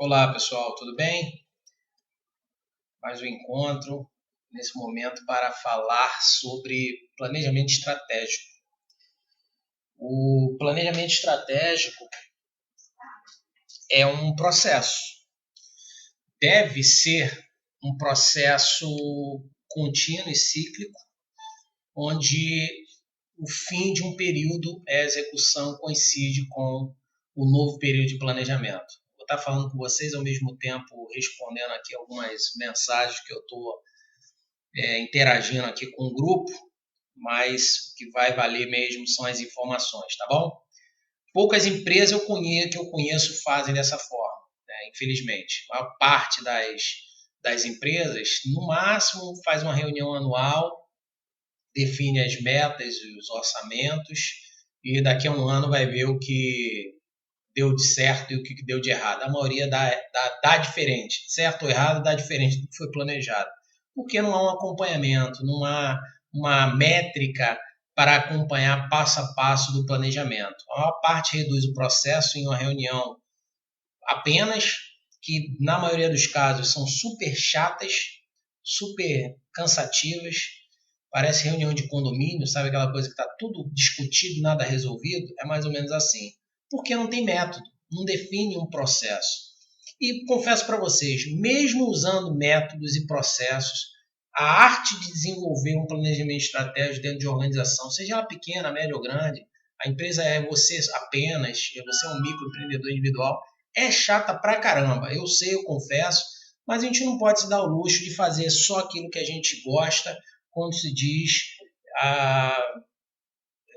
Olá pessoal, tudo bem? Mais um encontro nesse momento para falar sobre planejamento estratégico. O planejamento estratégico é um processo, deve ser um processo contínuo e cíclico, onde o fim de um período é a execução coincide com o novo período de planejamento. Vou estar falando com vocês ao mesmo tempo, respondendo aqui algumas mensagens que eu estou interagindo aqui com o grupo, mas o que vai valer mesmo são as informações, tá bom? Poucas empresas que eu conheço fazem dessa forma, né? Infelizmente. A maior parte das empresas, no máximo, faz uma reunião anual, define as metas e os orçamentos, e daqui a um ano vai ver o que deu de certo e o que deu de errado. A maioria dá diferente. Certo ou errado, dá diferente do que foi planejado. Porque não há um acompanhamento, não há uma métrica para acompanhar passo a passo do planejamento. A maior parte reduz o processo em uma reunião apenas, que na maioria dos casos são super chatas, super cansativas, parece reunião de condomínio, sabe aquela coisa que está tudo discutido, nada resolvido? É mais ou menos assim. Porque não tem método, não define um processo. E confesso para vocês, mesmo usando métodos e processos, a arte de desenvolver um planejamento estratégico dentro de uma organização, seja ela pequena, média ou grande, a empresa é você apenas, você é um microempreendedor individual, é chata pra caramba. Eu sei, eu confesso, mas a gente não pode se dar o luxo de fazer só aquilo que a gente gosta quando se diz, ah,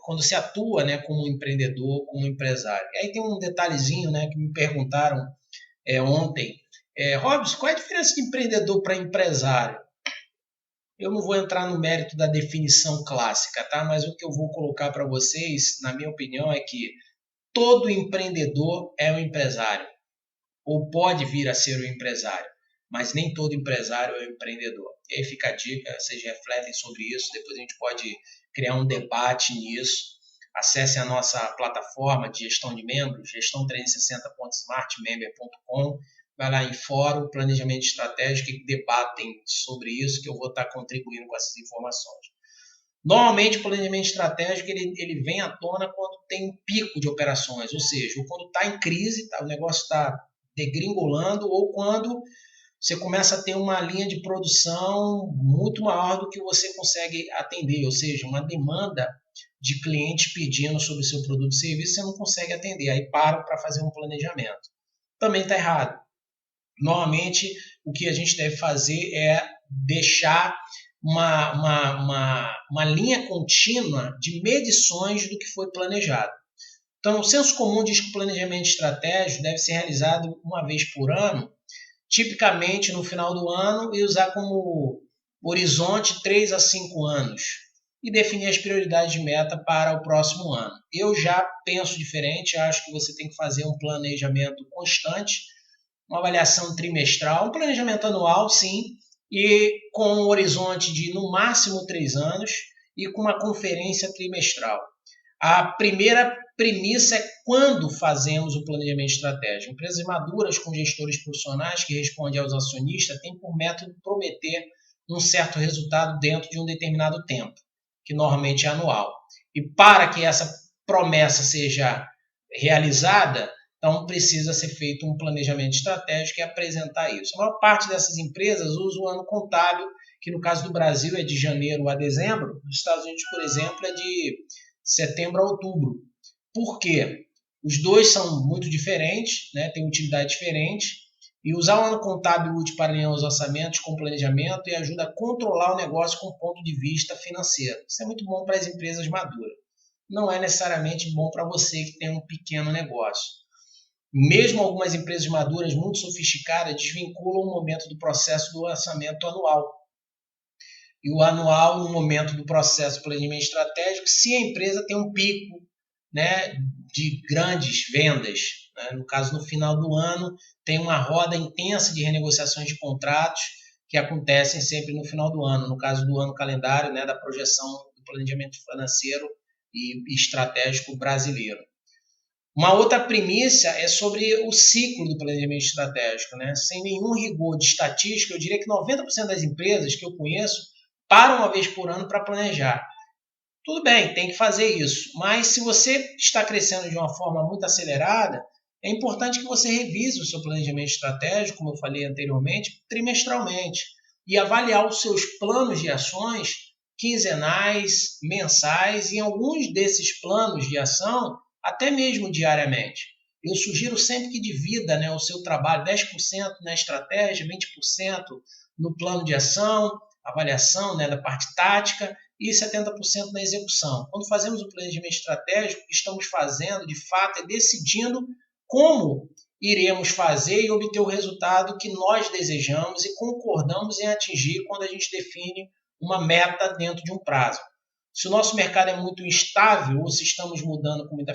quando se atua, né, como empreendedor, como empresário. E aí tem um detalhezinho, né, que me perguntaram ontem, Robson, qual é a diferença de empreendedor para empresário? Eu não vou entrar no mérito da definição clássica, tá? Mas o que eu vou colocar para vocês, na minha opinião, é que todo empreendedor é um empresário, ou pode vir a ser um empresário, mas nem todo empresário é um empreendedor. E aí fica a dica, vocês refletem sobre isso, depois a gente pode criar um debate nisso. Acesse a nossa plataforma de gestão de membros, gestão360.smartmember.com. Vai lá em fórum, planejamento estratégico e debatem sobre isso, que eu vou estar contribuindo com essas informações. Normalmente, o planejamento estratégico ele vem à tona quando tem um pico de operações, ou seja, quando está em crise, o negócio está degringolando, ou quando você começa a ter uma linha de produção muito maior do que você consegue atender, ou seja, uma demanda de cliente pedindo sobre o seu produto e serviço, você não consegue atender, aí para fazer um planejamento. Também está errado. Normalmente, o que a gente deve fazer é deixar uma linha contínua de medições do que foi planejado. Então, o senso comum diz que o planejamento estratégico deve ser realizado uma vez por ano, tipicamente no final do ano, e usar como horizonte 3 a 5 anos, e definir as prioridades de meta para o próximo ano. Eu já penso diferente, acho que você tem que fazer um planejamento constante, uma avaliação trimestral, um planejamento anual, sim, e com um horizonte de no máximo 3 anos e com uma conferência trimestral. A primeira premissa é quando fazemos o planejamento estratégico. Empresas maduras com gestores profissionais que respondem aos acionistas têm por método prometer um certo resultado dentro de um determinado tempo, que normalmente é anual. E para que essa promessa seja realizada, então precisa ser feito um planejamento estratégico e apresentar isso. A maior parte dessas empresas usa o ano contábil, que no caso do Brasil é de janeiro a dezembro, nos Estados Unidos, por exemplo, é de setembro a outubro. Por quê? Os dois são muito diferentes, né? Têm utilidade diferente, e usar o ano contábil útil para alinhar os orçamentos com planejamento e ajuda a controlar o negócio com ponto de vista financeiro. Isso é muito bom para as empresas maduras. Não é necessariamente bom para você que tem um pequeno negócio. Mesmo algumas empresas maduras muito sofisticadas desvinculam o momento do processo do orçamento anual. E o anual, no momento do processo de planejamento estratégico, se a empresa tem um pico, né, de grandes vendas. Né? No caso, no final do ano, tem uma roda intensa de renegociações de contratos que acontecem sempre no final do ano. No caso do ano calendário, né, da projeção do planejamento financeiro e estratégico brasileiro. Uma outra primícia é sobre o ciclo do planejamento estratégico, né? Sem nenhum rigor de estatística, eu diria que 90% das empresas que eu conheço param uma vez por ano para planejar. Tudo bem, tem que fazer isso, mas se você está crescendo de uma forma muito acelerada, é importante que você revise o seu planejamento estratégico, como eu falei anteriormente, trimestralmente, e avaliar os seus planos de ações quinzenais, mensais, e em alguns desses planos de ação, até mesmo diariamente. Eu sugiro sempre que divida, né, o seu trabalho 10% na estratégia, 20% no plano de ação, avaliação, né, da parte tática, e 70% na execução. Quando fazemos o planejamento estratégico, o que estamos fazendo, de fato, é decidindo como iremos fazer e obter o resultado que nós desejamos e concordamos em atingir quando a gente define uma meta dentro de um prazo. Se o nosso mercado é muito instável ou se estamos mudando com muita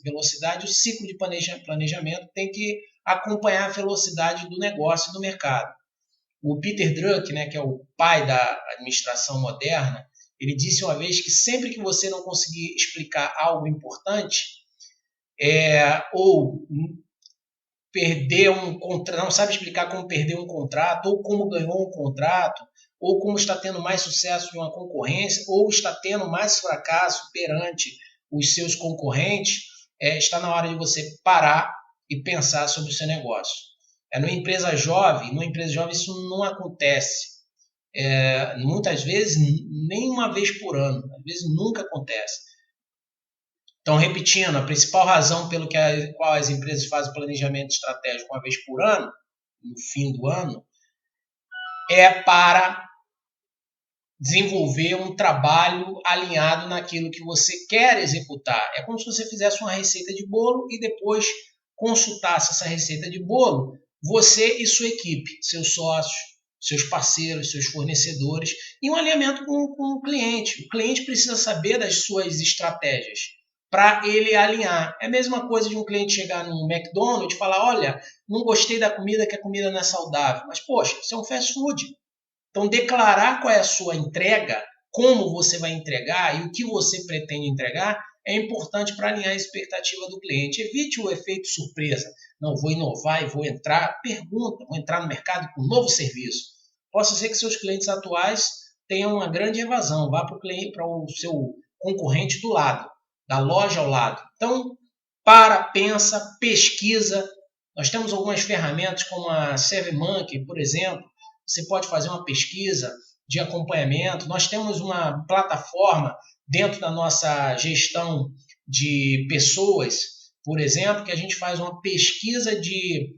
velocidade, o ciclo de planejamento tem que acompanhar a velocidade do negócio e do mercado. O Peter Drucker, né, que é o pai da administração moderna, ele disse uma vez que sempre que você não conseguir explicar algo importante, ou perder um contrato, não sabe explicar como perder um contrato, ou como ganhou um contrato, ou como está tendo mais sucesso em uma concorrência, ou está tendo mais fracasso perante os seus concorrentes, está na hora de você parar e pensar sobre o seu negócio. Numa empresa jovem isso não acontece. Muitas vezes nem uma vez por ano, às vezes nunca acontece. Então, repetindo, a principal razão pelo qual as empresas fazem planejamento estratégico uma vez por ano, no fim do ano, é para desenvolver um trabalho alinhado naquilo que você quer executar. É como se você fizesse uma receita de bolo e depois consultasse essa receita de bolo, você e sua equipe, seus sócios, seus parceiros, seus fornecedores, e um alinhamento com o cliente. O cliente precisa saber das suas estratégias para ele alinhar. É a mesma coisa de um cliente chegar no McDonald's e falar, olha, não gostei da comida, que a comida não é saudável. Mas, poxa, isso é um fast food. Então, declarar qual é a sua entrega, como você vai entregar e o que você pretende entregar é importante para alinhar a expectativa do cliente. Evite o efeito surpresa. Não, vou inovar e vou entrar. Pergunta, vou entrar no mercado com um novo serviço. Possa ser que seus clientes atuais tenham uma grande evasão. Vá para o seu concorrente do lado, da loja ao lado. Então, pensa, pesquisa. Nós temos algumas ferramentas como a SurveyMonkey, por exemplo. Você pode fazer uma pesquisa de acompanhamento. Nós temos uma plataforma dentro da nossa gestão de pessoas, por exemplo, que a gente faz uma pesquisa de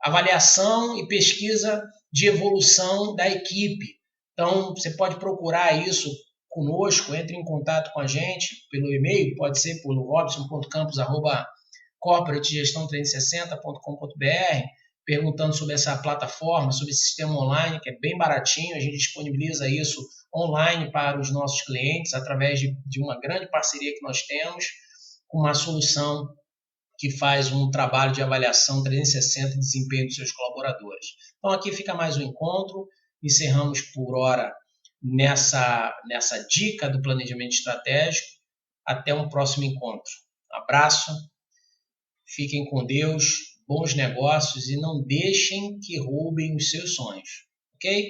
avaliação e pesquisa de evolução da equipe. Então, você pode procurar isso conosco, entre em contato com a gente pelo e-mail, pode ser pelo robson.campos@corporategestão360.com.br, perguntando sobre essa plataforma, sobre esse sistema online, que é bem baratinho. A gente disponibiliza isso online para os nossos clientes, através de uma grande parceria que nós temos, com uma solução que faz um trabalho de avaliação 360 de desempenho dos seus colaboradores. Então, aqui fica mais um encontro. Encerramos por hora nessa dica do planejamento estratégico. Até um próximo encontro. Abraço, fiquem com Deus, bons negócios e não deixem que roubem os seus sonhos, ok?